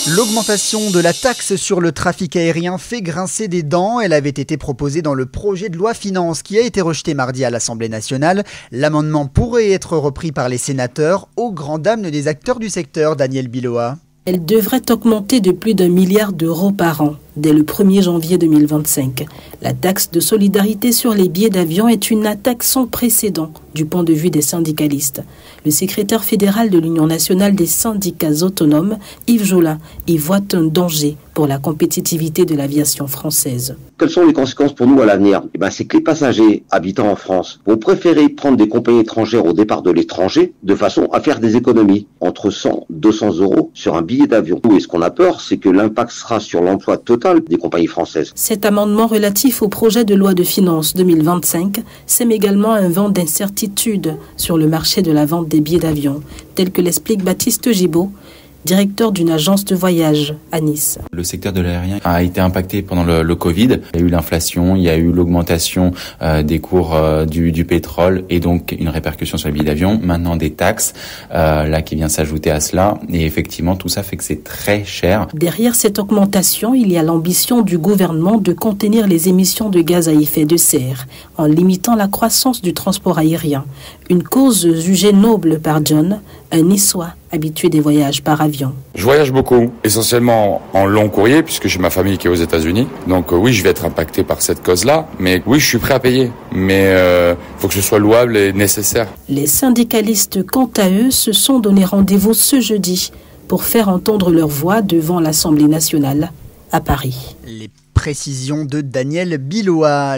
L'augmentation de la taxe sur le trafic aérien fait grincer des dents. Elle avait été proposée dans le projet de loi finances qui a été rejeté mardi à l'Assemblée nationale. L'amendement pourrait être repris par les sénateurs aux grandes dames des acteurs du secteur. Daniel Biloa. Elle devrait augmenter de plus d'1 milliard d'euros par an dès le 1er janvier 2025. La taxe de solidarité sur les billets d'avion est une attaque sans précédent du point de vue des syndicalistes. Le secrétaire fédéral de l'Union nationale des syndicats autonomes, Yves Jolin, y voit un danger pour la compétitivité de l'aviation française. Quelles sont les conséquences pour nous à l'avenir? C'est que les passagers habitant en France vont préférer prendre des compagnies étrangères au départ de l'étranger de façon à faire des économies entre 100 et 200 euros sur un billet d'avion. Et ce qu'on a peur, c'est que l'impact sera sur l'emploi total des compagnies françaises. Cet amendement relatif au projet de loi de finances 2025 sème également un vent d'incertitude sur le marché de la vente des billets d'avion, tel que l'explique Baptiste Gibault, directeur d'une agence de voyage à Nice. Le secteur de l'aérien a été impacté pendant le Covid. Il y a eu l'inflation, il y a eu l'augmentation des cours du pétrole et donc une répercussion sur les billets d'avion. Maintenant des taxes là qui vient s'ajouter à cela. Et effectivement, tout ça fait que c'est très cher. Derrière cette augmentation, il y a l'ambition du gouvernement de contenir les émissions de gaz à effet de serre en limitant la croissance du transport aérien. Une cause jugée noble par John, un Niçois habitué des voyages par avion. Je voyage beaucoup, essentiellement en long courrier, puisque j'ai ma famille qui est aux États-Unis. Donc oui, je vais être impacté par cette cause-là, mais oui, je suis prêt à payer. Mais il faut que ce soit louable et nécessaire. Les syndicalistes, quant à eux, se sont donné rendez-vous ce jeudi pour faire entendre leur voix devant l'Assemblée nationale à Paris. Les précisions de Daniel Biloa.